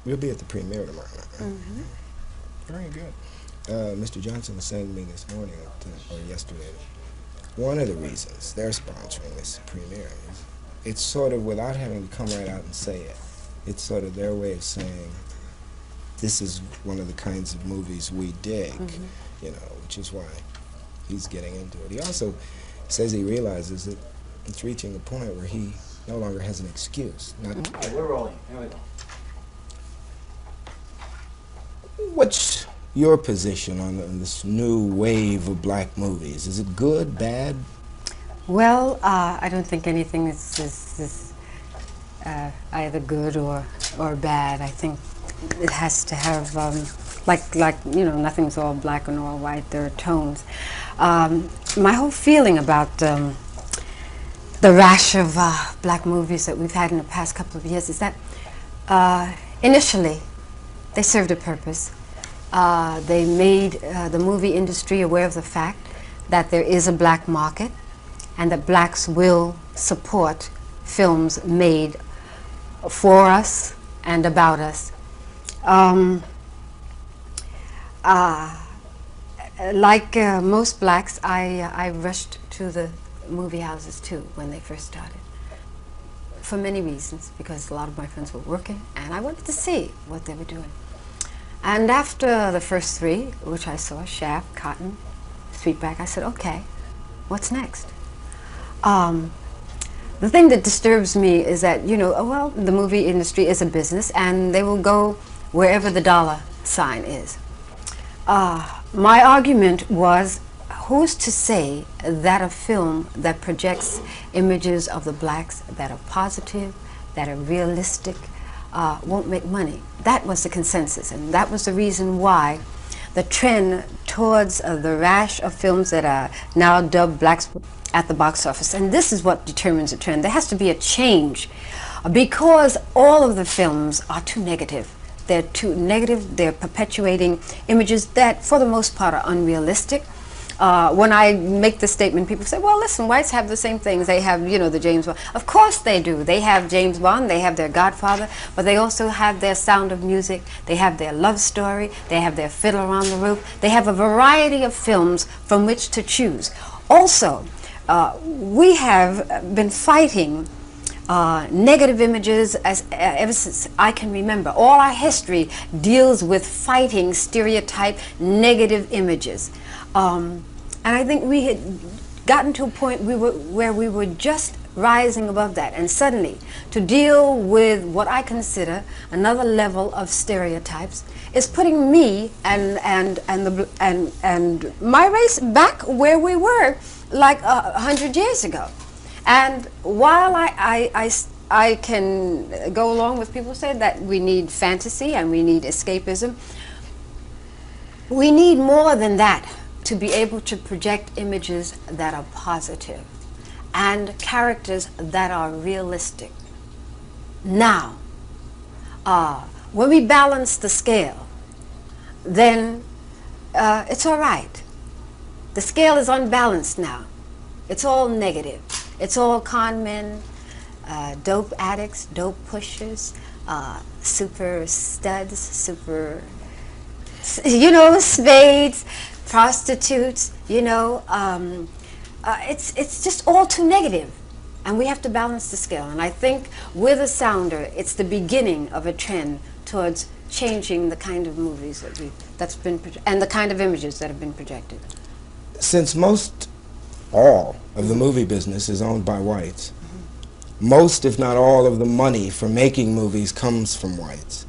You'll be at the premiere tomorrow night, right? Mm-hmm. Very good. Mr. Johnson was saying to me this morning, or yesterday, one of the reasons they're sponsoring this premiere is it's sort of, without having to come right out and say it, it's sort of their way of saying, this is one of the kinds of movies we dig, you know, which is why he's getting into it. He also says he realizes that it's reaching a point where he no longer has an excuse. We're rolling. Here we go. What's your position on this new wave of black movies? Is it good, bad? Well, I don't think anything is either good or bad. I think it has to have, like you know, nothing's all black and all white. There are tones. My whole feeling about the rash of black movies that we've had in the past couple of years is that initially they served a purpose. They made the movie industry aware of the fact that there is a black market and that blacks will support films made for us and about us. Like most blacks, I rushed to the movie houses too when they first started. For many reasons, because a lot of my friends were working and I wanted to see what they were doing. And after the first three, which I saw, Shaft, Cotton, Sweetback, I said, okay, what's next? The thing that disturbs me is that, you know, well, the movie industry is a business and they will go wherever the dollar sign is. My argument was, who's to say that a film that projects images of the blacks that are positive, that are realistic, won't make money? That was the consensus, and that was the reason why the trend towards the rash of films that are now dubbed blacks at the box office. And this is what determines the trend. There has to be a change because all of the films are too negative. They're too negative. They're perpetuating images that, for the most part, are unrealistic. When I make this statement, people say, well, listen, whites have the same things. They have, you know, the James Bond. Of course they do. They have James Bond, they have their Godfather, but they also have their Sound of Music, they have their Love Story, they have their Fiddler on the Roof. They have a variety of films from which to choose. Also, we have been fighting negative images ever since I can remember. All our history deals with fighting stereotype negative images. And I think we had gotten to a point where we were just rising above that, and suddenly to deal with what I consider another level of stereotypes is putting me and my race back where we were like 100 years ago. And while I can go along with people who say that we need fantasy and we need escapism, we need more than that to be able to project images that are positive and characters that are realistic. Now, when we balance the scale, then it's all right. The scale is unbalanced now. It's all negative. It's all con men, dope addicts, dope pushers, super studs, super, you know, spades, prostitutes, you know. It's just all too negative. And we have to balance the scale. And I think with a sounder, it's the beginning of a trend towards changing the kind of movies that's been and the kind of images that have been projected. Since all of the movie business is owned by whites, most, if not all, of the money for making movies comes from whites.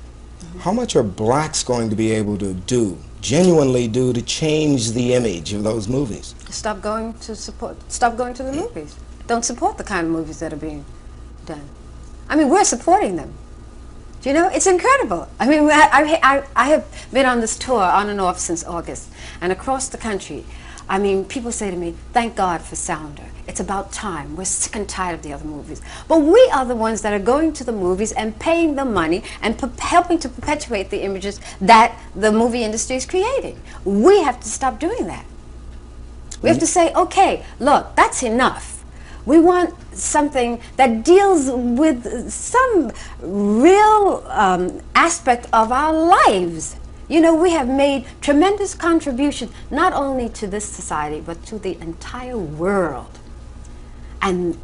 How much are blacks going to be able to genuinely do to change the image of those movies? Stop going to the movies. Don't support the kind of movies that are being done. I mean, we're supporting them. Do you know? It's incredible. I mean, I have been on this tour on and off since August, and across the country, I mean, people say to me, thank God for Sounder. It's about time. We're sick and tired of the other movies. But we are the ones that are going to the movies and paying the money and helping to perpetuate the images that the movie industry is creating. We have to stop doing that. We have to say, okay, look, that's enough. We want something that deals with some real essential aspect of our lives. You know, we have made tremendous contribution not only to this society, but to the entire world. And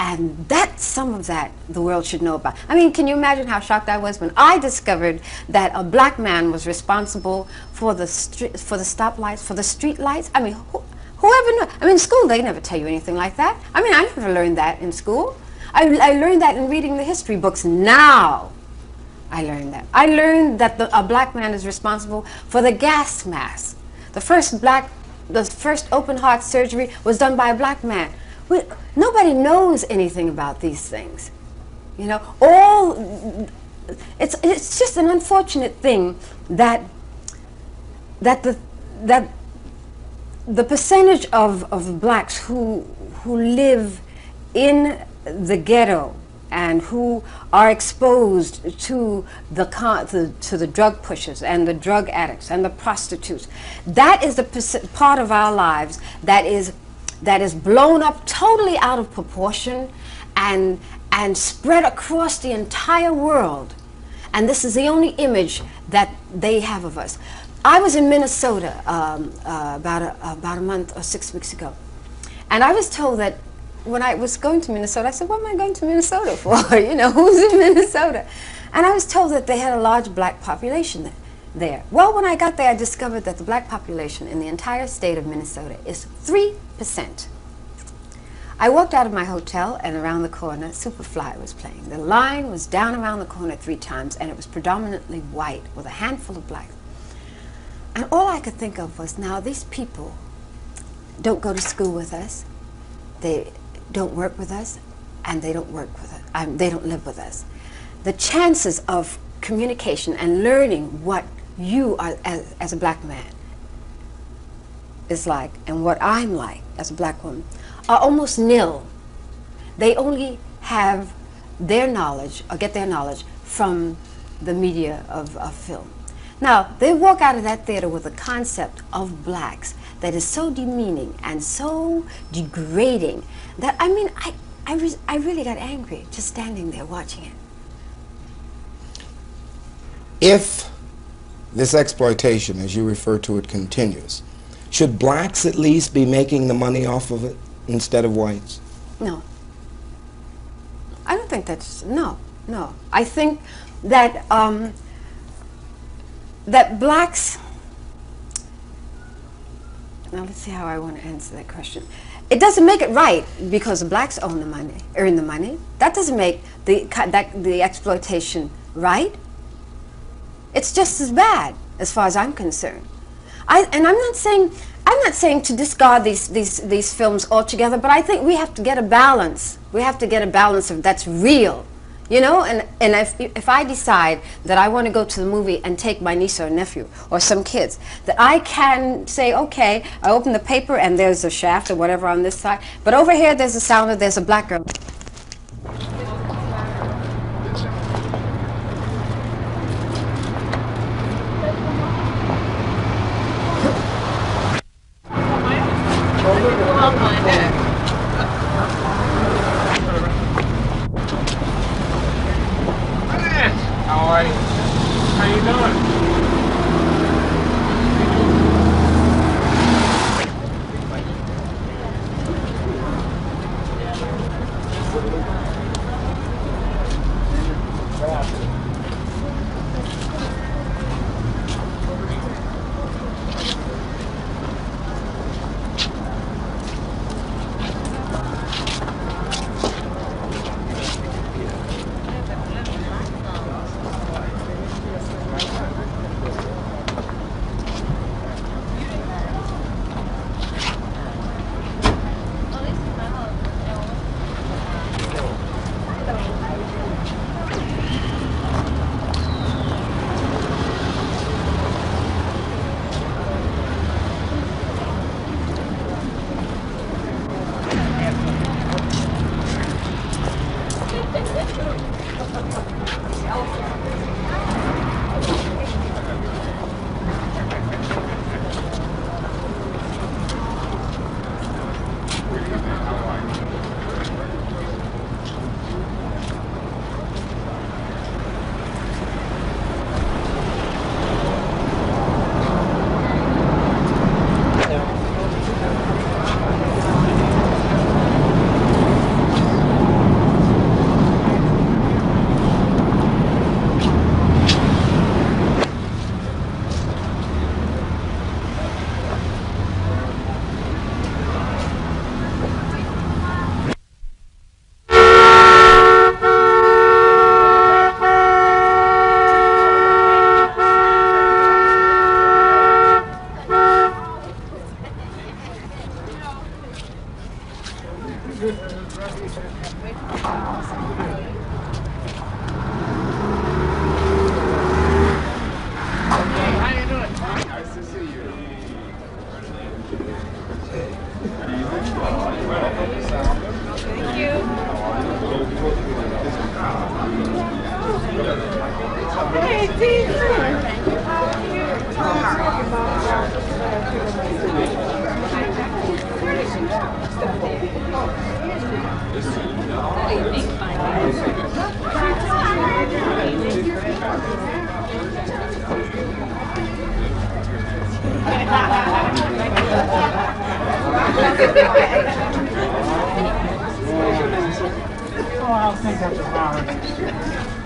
that's some of that the world should know about. I mean, can you imagine how shocked I was when I discovered that a black man was responsible for the stoplights, for the street lights? I mean, whoever knew? I mean, in school they never tell you anything like that. I mean, I never learned that in school. I learned that in reading the history books. Now I learned that. I learned that a black man is responsible for the gas mask. The first open heart surgery was done by a black man. Nobody knows anything about these things. You know, it's just an unfortunate thing that the percentage of blacks who live in the ghetto and who are exposed to the drug pushers and the drug addicts and the prostitutes, that is the part of our lives that is blown up totally out of proportion and spread across the entire world. And this is the only image that they have of us. I was in Minnesota about a month or 6 weeks ago, and I was told that when I was going to Minnesota, I said, what am I going to Minnesota for? You know, who's in Minnesota? And I was told that they had a large black population there. Well, when I got there, I discovered that the black population in the entire state of Minnesota is 3%. I walked out of my hotel, and around the corner, Superfly was playing. The line was down around the corner 3 times, and it was predominantly white with a handful of blacks. And all I could think of was, now these people don't go to school with us, they don't work with us, and they don't work with us. They don't live with us. The chances of communication and learning what you are as a black man is like, and what I'm like as a black woman, are almost nil. They only have their knowledge, or get their knowledge, from the media of film. Now, they walk out of that theater with a concept of blacks that is so demeaning and so degrading that, I mean, I really got angry just standing there watching it. If this exploitation, as you refer to it, continues, should blacks at least be making the money off of it instead of whites? No. I don't think that's, no. I think that, that blacks, now let's see how I want to answer that question. It doesn't make it right because the blacks own the money, earn the money. That doesn't make the exploitation right. It's just as bad, as far as I'm concerned. And I'm not saying to discard these films altogether, but I think we have to get a balance. We have to get a balance of that's real, you know. And if I decide that I want to go to the movie and take my niece or nephew or some kids, that I can say, okay, I open the paper and there's a shaft or whatever on this side, but over here there's a sounder, there's a black girl.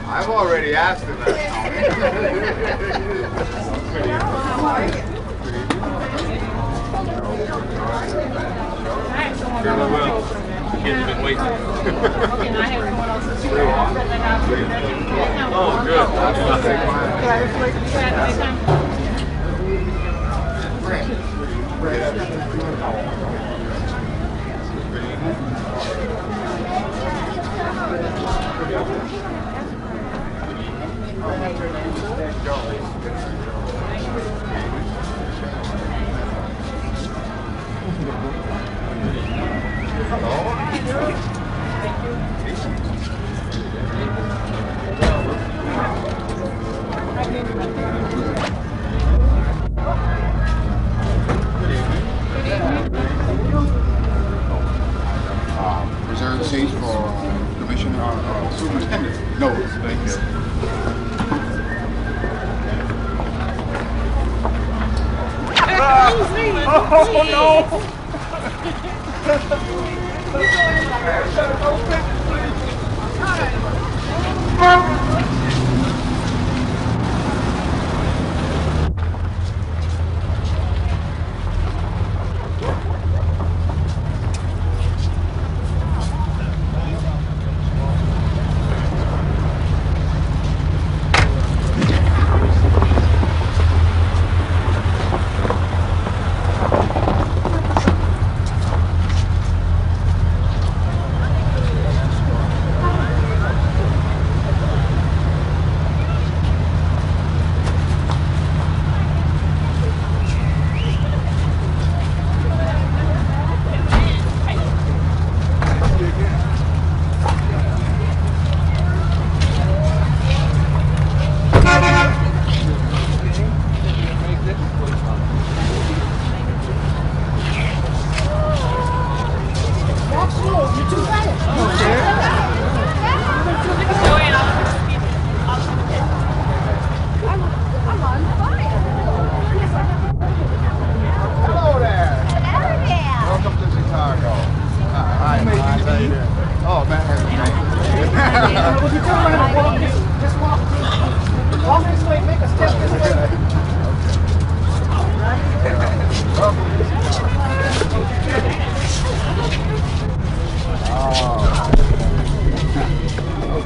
I've already asked him that. Kids have been waiting. Oh, good. Reserve seats for Commissioner Superintendent Newz. Thank you. Oh, no!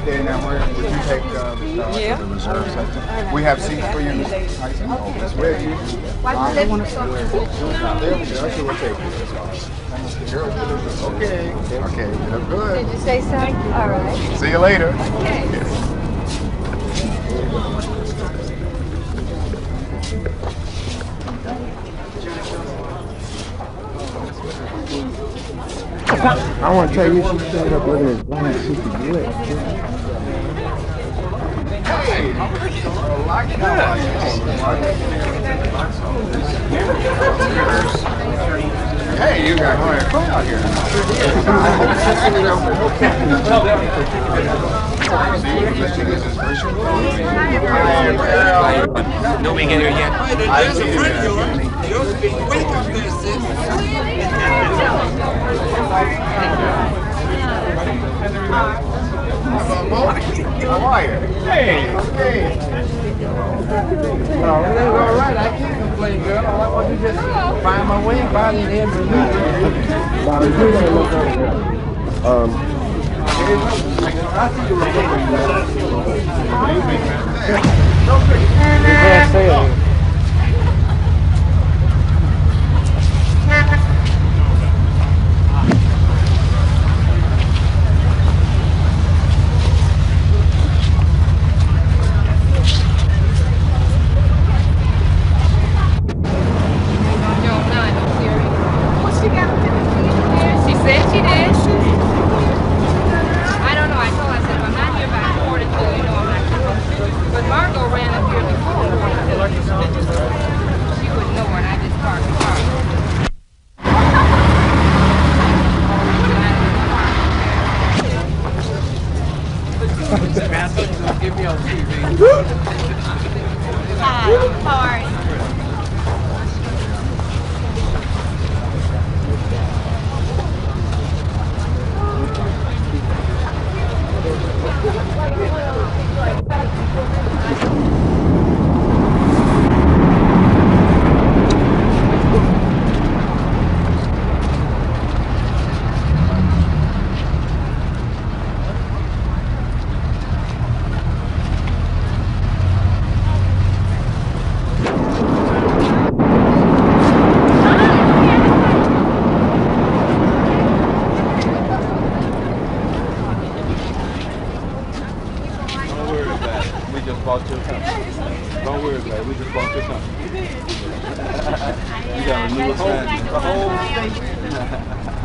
Okay, now would you take the reserve section? We have seats for you, Mr. Tyson. Oh, this way. There we go. That's what we'll take. Okay. Okay, that's good. Did you say so? All right. See you later. Okay. I want to tell you, she showed up looking as blind as she could do it. Hey, you got going to out here. No, we get here yet. There's a friend of yours. Yours being wake up there, sis. How are you? Hey. Okay. No, everything's all right. I can't complain, girl. All I want to do is just find my way and find it every She said she did. I don't know. I told her, I said, if I'm not here by 4 to 2, you know I'm not supposed to. But Margot ran up here before. She wouldn't know when I just parked the car. Give me on TV. Hi, how are you? Don't worry about it. We just bought your company. You got a new fan. The whole station.